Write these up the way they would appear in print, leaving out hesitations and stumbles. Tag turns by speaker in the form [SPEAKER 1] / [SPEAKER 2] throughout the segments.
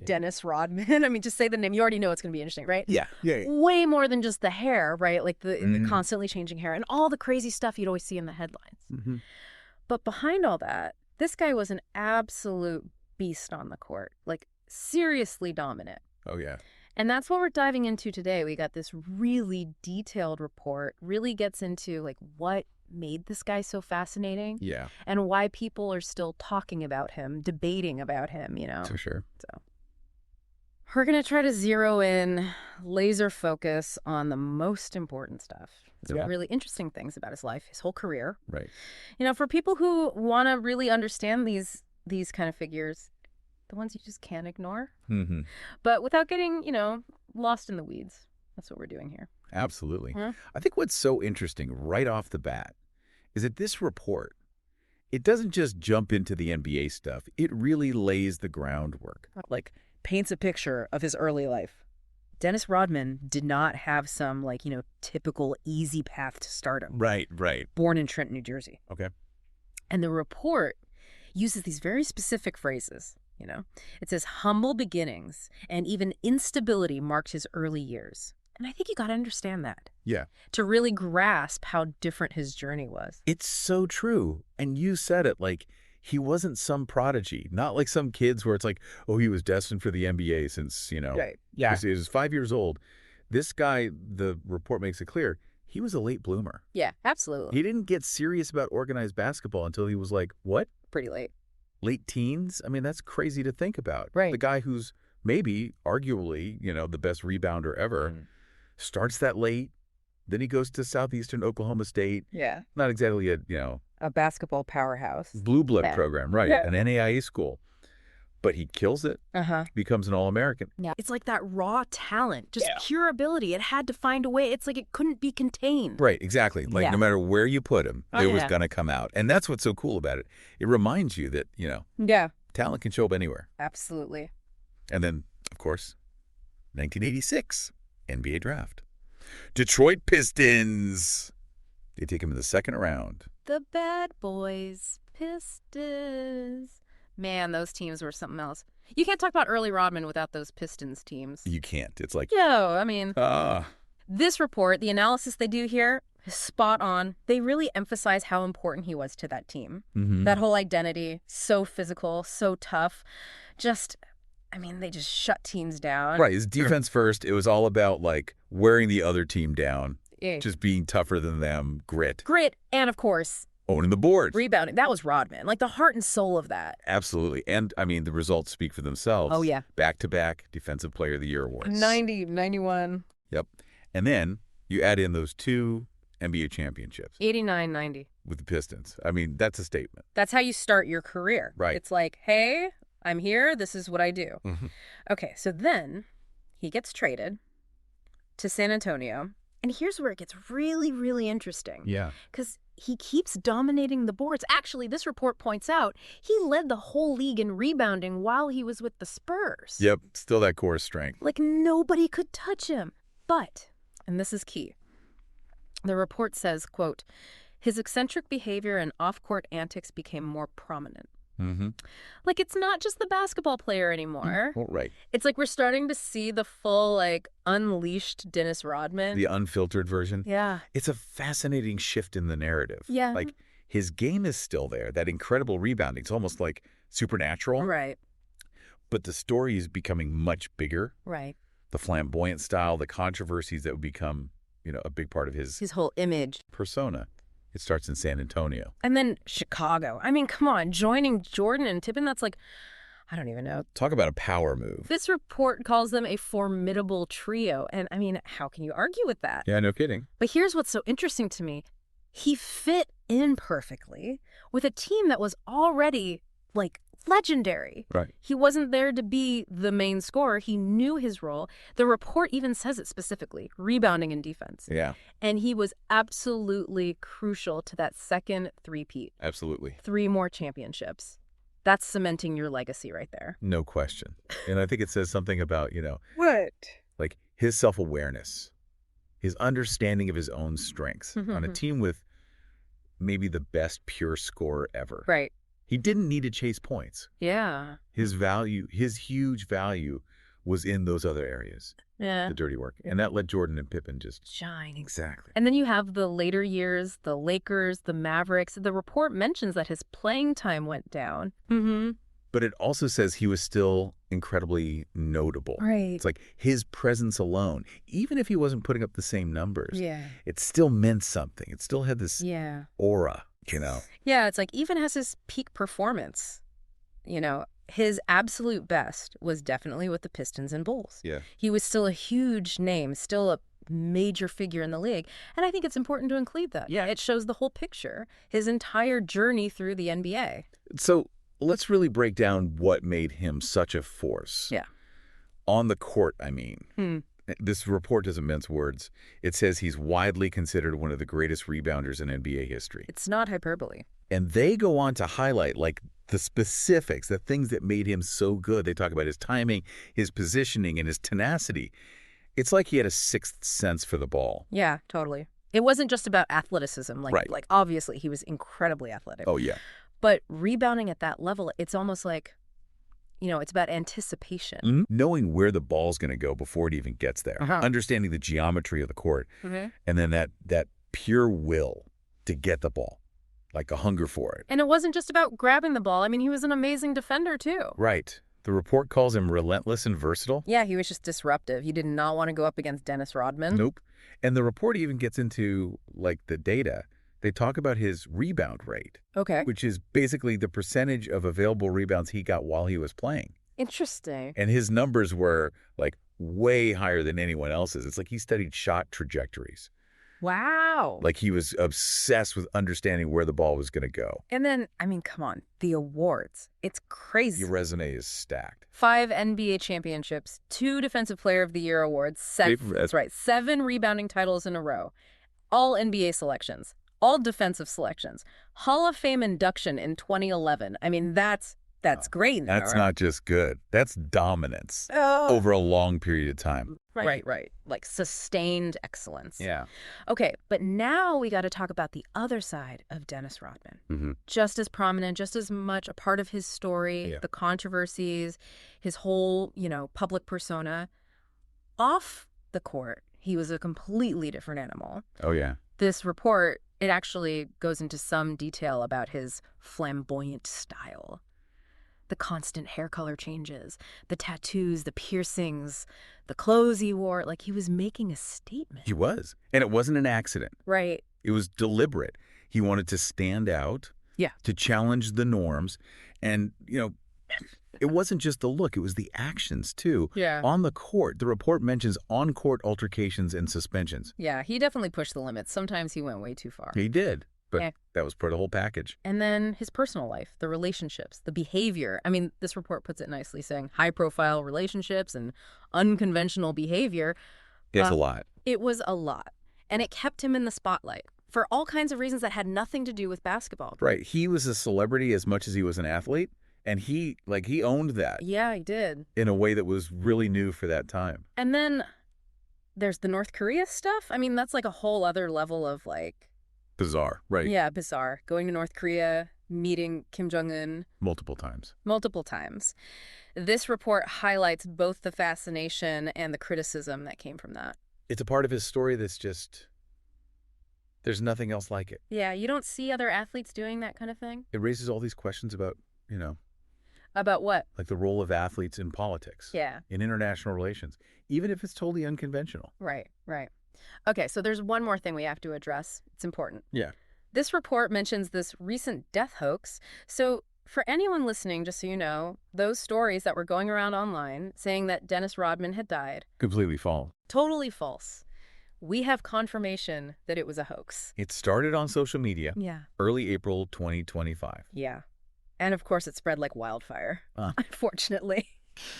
[SPEAKER 1] Dennis Rodman. I mean, just say the name. You already know it's going to be interesting, right?
[SPEAKER 2] Yeah.
[SPEAKER 1] Way more than just the hair, right? Like the constantly changing hair and all the crazy stuff you'd always see in the headlines.
[SPEAKER 2] Mm-hmm.
[SPEAKER 1] But behind all that, this guy was an absolute beast on the court, like seriously dominant.
[SPEAKER 2] Oh, yeah.
[SPEAKER 1] And that's what we're diving into today. We got this really detailed report, really gets into like what made this guy so fascinating.
[SPEAKER 2] Yeah.
[SPEAKER 1] And why people are still talking about him, debating about him, you know.
[SPEAKER 2] For sure.
[SPEAKER 1] So we're going to try to zero in, laser focus on the most important stuff. The really interesting things about his life, his whole career.
[SPEAKER 2] Right.
[SPEAKER 1] You know, for people who want to really understand these kind of figures, the ones you just can't ignore.
[SPEAKER 2] Mm-hmm.
[SPEAKER 1] But without getting, you know, lost in the weeds. That's what we're doing here.
[SPEAKER 2] Absolutely.
[SPEAKER 1] Huh?
[SPEAKER 2] I think what's so interesting right off the bat is that this report, it doesn't just jump into the NBA stuff. It really lays the groundwork.
[SPEAKER 1] Like, paints a picture of his early life. Dennis Rodman did not have some, like, you know, typical easy path to stardom.
[SPEAKER 2] Right.
[SPEAKER 1] Born in Trenton, New Jersey.
[SPEAKER 2] Okay.
[SPEAKER 1] And the report uses these very specific phrases, you know. It says humble beginnings and even instability marked his early years. And I think you got to understand that.
[SPEAKER 2] Yeah.
[SPEAKER 1] To really grasp how different his journey was.
[SPEAKER 2] It's so true. And you said it, like, he wasn't some prodigy, not like some kids where it's like, oh, he was destined for the NBA since, you know,
[SPEAKER 1] Yeah.
[SPEAKER 2] he was 5 years old. This guy, the report makes it clear, he was a late bloomer.
[SPEAKER 1] Yeah, absolutely.
[SPEAKER 2] He didn't get serious about organized basketball until he was like, what?
[SPEAKER 1] Pretty late.
[SPEAKER 2] Late teens? I mean, that's crazy to think about.
[SPEAKER 1] Right.
[SPEAKER 2] The guy who's maybe, arguably, you know, the best rebounder ever, starts that late. Then he goes to Southeastern Oklahoma State.
[SPEAKER 1] Yeah.
[SPEAKER 2] Not exactly a
[SPEAKER 1] basketball powerhouse.
[SPEAKER 2] blue blood program, right?
[SPEAKER 1] Yeah.
[SPEAKER 2] An NAIA school. But he kills it, becomes an All-American.
[SPEAKER 1] Yeah. It's like that raw talent, just pure ability. It had to find a way. It's like it couldn't be contained.
[SPEAKER 2] Right, exactly. Like no matter where you put him, it was going to come out. And that's what's so cool about it. It reminds you that, you know, talent can show up anywhere.
[SPEAKER 1] Absolutely.
[SPEAKER 2] And then, of course, 1986, NBA draft. Detroit Pistons. They take him in the second round.
[SPEAKER 1] The Bad Boys Pistons. Man, those teams were something else. You can't talk about early Rodman without those Pistons teams.
[SPEAKER 2] You can't. It's like...
[SPEAKER 1] I mean... This report, the analysis they do here, is spot on. They really emphasize how important he was to that team. That whole identity, so physical, so tough. Just... I mean, they just shut teams down.
[SPEAKER 2] Right. His defense first. It was all about, like, wearing the other team down. Just being tougher than them. Grit.
[SPEAKER 1] And, of course...
[SPEAKER 2] owning the board.
[SPEAKER 1] Rebounding. That was Rodman. Like, the heart and soul of that.
[SPEAKER 2] Absolutely. And, I mean, the results speak for themselves.
[SPEAKER 1] Oh, yeah.
[SPEAKER 2] Back-to-back Defensive Player of the Year awards.
[SPEAKER 1] 90, 91.
[SPEAKER 2] Yep. And then you add in those 2 NBA championships.
[SPEAKER 1] 89, 90.
[SPEAKER 2] With the Pistons. I mean, that's a statement.
[SPEAKER 1] That's how you start your career.
[SPEAKER 2] Right.
[SPEAKER 1] It's like, hey... I'm here. This is what I do. Okay, so then he gets traded to San Antonio. And here's where it gets really, really interesting.
[SPEAKER 2] Yeah.
[SPEAKER 1] Because he keeps dominating the boards. Actually, this report points out he led the whole league in rebounding while he was with the Spurs.
[SPEAKER 2] Yep. Still that core strength.
[SPEAKER 1] Like nobody could touch him. But, and this is key, the report says, quote, his eccentric behavior and off-court antics became more prominent. Like, it's not just the basketball player anymore.
[SPEAKER 2] Well, right.
[SPEAKER 1] It's like we're starting to see the full, like, unleashed Dennis Rodman.
[SPEAKER 2] The unfiltered version.
[SPEAKER 1] Yeah.
[SPEAKER 2] It's a fascinating shift in the narrative.
[SPEAKER 1] Yeah.
[SPEAKER 2] Like, his game is still there. That incredible rebounding. It's almost like supernatural.
[SPEAKER 1] Right.
[SPEAKER 2] But the story is becoming much bigger.
[SPEAKER 1] Right.
[SPEAKER 2] The flamboyant style, the controversies that would become, you know, a big part of his
[SPEAKER 1] whole image.
[SPEAKER 2] Persona. It starts in San Antonio.
[SPEAKER 1] And then Chicago. I mean, come on, joining Jordan and Tippin, that's like, I don't even know.
[SPEAKER 2] Talk about a power move.
[SPEAKER 1] This report calls them a formidable trio. And I mean, how can you argue with that?
[SPEAKER 2] Yeah, no kidding.
[SPEAKER 1] But here's what's so interesting to me. He fit in perfectly with a team that was already, like, legendary.
[SPEAKER 2] Right.
[SPEAKER 1] He wasn't there to be the main scorer. He knew his role. The report even says it specifically, rebounding and defense.
[SPEAKER 2] Yeah.
[SPEAKER 1] And he was absolutely crucial to that second three-peat.
[SPEAKER 2] Absolutely.
[SPEAKER 1] 3 more championships. That's cementing your legacy right there.
[SPEAKER 2] No question. And I think it says something about, you know,
[SPEAKER 1] what?
[SPEAKER 2] Like his self-awareness, his understanding of his own strengths on a team with maybe the best pure scorer ever.
[SPEAKER 1] Right.
[SPEAKER 2] He didn't need to chase points.
[SPEAKER 1] Yeah.
[SPEAKER 2] His huge value was in those other areas.
[SPEAKER 1] Yeah.
[SPEAKER 2] The dirty work. And that let Jordan and Pippen just
[SPEAKER 1] shine.
[SPEAKER 2] Exactly.
[SPEAKER 1] And then you have the later years, the Lakers, the Mavericks. The report mentions that his playing time went down.
[SPEAKER 2] But it also says he was still incredibly notable.
[SPEAKER 1] Right.
[SPEAKER 2] It's like his presence alone, even if he wasn't putting up the same numbers,
[SPEAKER 1] Yeah.
[SPEAKER 2] it still meant something. It still had this
[SPEAKER 1] Yeah.
[SPEAKER 2] aura, you know?
[SPEAKER 1] Yeah, it's like even as his peak performance, his absolute best was definitely with the Pistons and Bulls.
[SPEAKER 2] Yeah.
[SPEAKER 1] He was still a huge name, still a major figure in the league. And I think it's important to include that.
[SPEAKER 2] Yeah.
[SPEAKER 1] It shows the whole picture, his entire journey through the NBA.
[SPEAKER 2] So let's really break down what made him such a force.
[SPEAKER 1] Yeah.
[SPEAKER 2] On the court, I mean. This report doesn't mince words. It says he's widely considered one of the greatest rebounders in NBA history.
[SPEAKER 1] It's not hyperbole.
[SPEAKER 2] And they go on to highlight, like, the specifics, the things that made him so good. They talk about his timing, his positioning, and his tenacity. It's like he had a sixth sense for the ball.
[SPEAKER 1] Yeah, totally. It wasn't just about athleticism.
[SPEAKER 2] Right.
[SPEAKER 1] Like obviously, he was incredibly athletic.
[SPEAKER 2] Oh, yeah.
[SPEAKER 1] But rebounding at that level, it's almost like, it's about anticipation.
[SPEAKER 2] Knowing where the ball's going to go before it even gets there. Understanding the geometry of the court. And then that pure will to get the ball. Like a hunger for it.
[SPEAKER 1] And it wasn't just about grabbing the ball. I mean, he was an amazing defender, too.
[SPEAKER 2] Right. The report calls him relentless and versatile.
[SPEAKER 1] Yeah, he was just disruptive. He did not want to go up against Dennis Rodman.
[SPEAKER 2] Nope. And the report even gets into, like, the data. They talk about his rebound rate.
[SPEAKER 1] Okay.
[SPEAKER 2] Which is basically the percentage of available rebounds he got while he was playing.
[SPEAKER 1] Interesting.
[SPEAKER 2] And his numbers were, like, way higher than anyone else's. It's like he studied shot trajectories.
[SPEAKER 1] Wow.
[SPEAKER 2] Like he was obsessed with understanding where the ball was going to go.
[SPEAKER 1] And then, I mean, come on, the awards. It's crazy.
[SPEAKER 2] Your resume is stacked.
[SPEAKER 1] 5 NBA championships, 2 Defensive Player of the Year awards, that's right, 7 rebounding titles in a row, all NBA selections, all defensive selections, Hall of Fame induction in 2011. I mean, that's great.
[SPEAKER 2] That's not just good. That's dominance over a long period of time.
[SPEAKER 1] Right. Like sustained excellence.
[SPEAKER 2] Yeah.
[SPEAKER 1] Okay, but now we got to talk about the other side of Dennis Rodman. Just as prominent, just as much a part of his story, the controversies, his whole, public persona. Off the court, he was a completely different animal.
[SPEAKER 2] Oh, yeah.
[SPEAKER 1] This report, it actually goes into some detail about his flamboyant style. The constant hair color changes, the tattoos, the piercings, the clothes he wore. Like he was making a statement.
[SPEAKER 2] He was. And it wasn't an accident.
[SPEAKER 1] Right.
[SPEAKER 2] It was deliberate. He wanted to stand out.
[SPEAKER 1] Yeah.
[SPEAKER 2] To challenge the norms. And, it wasn't just the look. It was the actions, too.
[SPEAKER 1] Yeah.
[SPEAKER 2] On the court, the report mentions on-court altercations and suspensions.
[SPEAKER 1] Yeah, he definitely pushed the limits. Sometimes he went way too far.
[SPEAKER 2] He did. But that was part of the whole package.
[SPEAKER 1] And then his personal life, the relationships, the behavior. I mean, this report puts it nicely, saying high-profile relationships and unconventional behavior.
[SPEAKER 2] It's a lot.
[SPEAKER 1] It was a lot. And it kept him in the spotlight for all kinds of reasons that had nothing to do with basketball.
[SPEAKER 2] Right. He was a celebrity as much as he was an athlete. And he owned that.
[SPEAKER 1] Yeah, he did.
[SPEAKER 2] In a way that was really new for that time.
[SPEAKER 1] And then there's the North Korea stuff. I mean, that's like a whole other level of
[SPEAKER 2] bizarre, right?
[SPEAKER 1] Yeah, bizarre. Going to North Korea, meeting Kim Jong-un.
[SPEAKER 2] Multiple times.
[SPEAKER 1] This report highlights both the fascination and the criticism that came from that.
[SPEAKER 2] It's a part of his story that's just, there's nothing else like it.
[SPEAKER 1] Yeah, you don't see other athletes doing that kind of thing.
[SPEAKER 2] It raises all these questions about,
[SPEAKER 1] About what?
[SPEAKER 2] Like the role of athletes in politics.
[SPEAKER 1] Yeah.
[SPEAKER 2] In international relations, even if it's totally unconventional.
[SPEAKER 1] Right. Okay, so there's one more thing we have to address. It's important.
[SPEAKER 2] Yeah.
[SPEAKER 1] This report mentions this recent death hoax. So for anyone listening, just so you know, those stories that were going around online saying that Dennis Rodman had died.
[SPEAKER 2] Completely false.
[SPEAKER 1] Totally false. We have confirmation that it was a hoax.
[SPEAKER 2] It started on social media.
[SPEAKER 1] Yeah.
[SPEAKER 2] Early April 2025.
[SPEAKER 1] Yeah. And of course it spread like wildfire, unfortunately.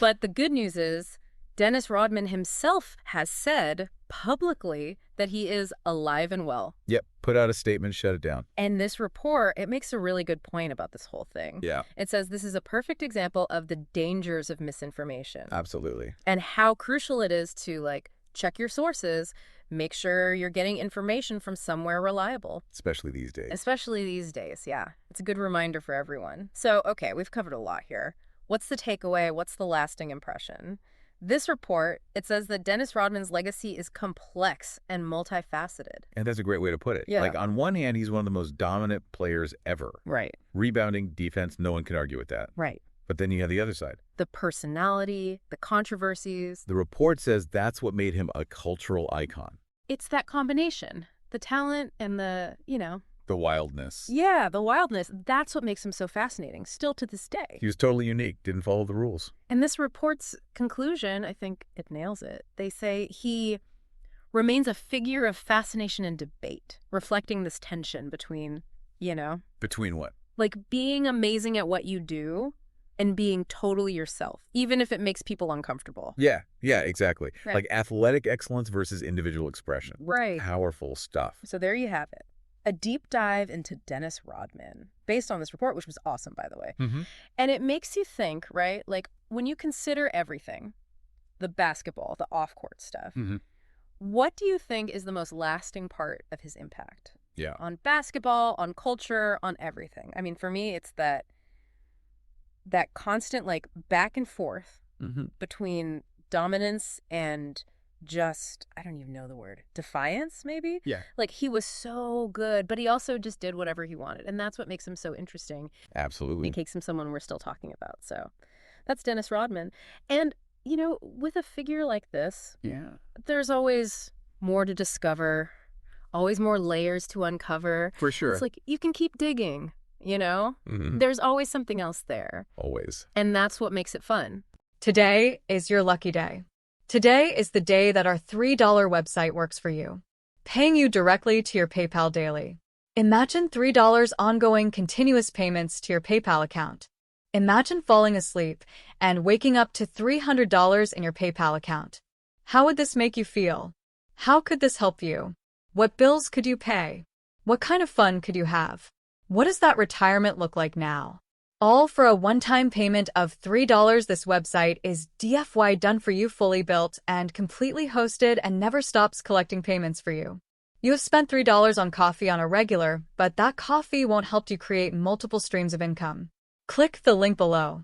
[SPEAKER 1] But the good news is Dennis Rodman himself has said publicly that he is alive and well.
[SPEAKER 2] Yep. Put out a statement, shut it down.
[SPEAKER 1] And this report, it makes a really good point about this whole thing.
[SPEAKER 2] Yeah.
[SPEAKER 1] It says this is a perfect example of the dangers of misinformation.
[SPEAKER 2] Absolutely.
[SPEAKER 1] And how crucial it is to check your sources, Make sure you're getting information from somewhere reliable.
[SPEAKER 2] Especially these days.
[SPEAKER 1] Especially these days, yeah. It's a good reminder for everyone. So, okay, we've covered a lot here. What's the takeaway? What's the lasting impression? This report, it says that Dennis Rodman's legacy is complex and multifaceted.
[SPEAKER 2] And that's a great way to put it.
[SPEAKER 1] Yeah.
[SPEAKER 2] Like, on one hand, he's one of the most dominant players ever.
[SPEAKER 1] Right.
[SPEAKER 2] Rebounding, defense, no one can argue with that.
[SPEAKER 1] Right.
[SPEAKER 2] But then you have the other side.
[SPEAKER 1] The personality, the controversies.
[SPEAKER 2] The report says that's what made him a cultural icon.
[SPEAKER 1] It's that combination. The talent and the,
[SPEAKER 2] The wildness.
[SPEAKER 1] Yeah, the wildness. That's what makes him so fascinating, still to this day.
[SPEAKER 2] He was totally unique, didn't follow the rules.
[SPEAKER 1] And this report's conclusion, I think it nails it. They say he remains a figure of fascination and debate, reflecting this tension between,
[SPEAKER 2] Between what?
[SPEAKER 1] like being amazing at what you do and being totally yourself, even if it makes people uncomfortable.
[SPEAKER 2] Yeah, exactly.
[SPEAKER 1] Right.
[SPEAKER 2] Like athletic excellence versus individual expression.
[SPEAKER 1] Right.
[SPEAKER 2] Powerful stuff.
[SPEAKER 1] So there you have it. A deep dive into Dennis Rodman, based on this report, which was awesome, by the way.
[SPEAKER 2] Mm-hmm.
[SPEAKER 1] And it makes you think, right? Like, when you consider everything, the basketball, the off-court stuff, what do you think is the most lasting part of his impact?
[SPEAKER 2] Yeah.
[SPEAKER 1] On basketball, on culture, on everything. I mean, for me, it's that constant, like, back and forth between dominance and just, I don't even know the word, defiance, maybe?
[SPEAKER 2] Yeah.
[SPEAKER 1] Like, he was so good, but he also just did whatever he wanted. And that's what makes him so interesting.
[SPEAKER 2] Absolutely.
[SPEAKER 1] It makes him someone we're still talking about. So that's Dennis Rodman. And, with a figure like this, there's always more to discover, always more layers to uncover.
[SPEAKER 2] For sure.
[SPEAKER 1] It's like, you can keep digging, There's always something else there.
[SPEAKER 2] Always.
[SPEAKER 1] And that's what makes it fun.
[SPEAKER 3] Today is your lucky day. Today is the day that our $3 website works for you, paying you directly to your PayPal daily. Imagine $3 ongoing continuous payments to your PayPal account. Imagine falling asleep and waking up to $300 in your PayPal account. How would this make you feel? How could this help you? What bills could you pay? What kind of fun could you have? What does that retirement look like now? All for a one-time payment of $3. This website is DFY done for you, fully built and completely hosted, and never stops collecting payments for you. You have spent $3 on coffee on a regular, but that coffee won't help you create multiple streams of income. Click the link below.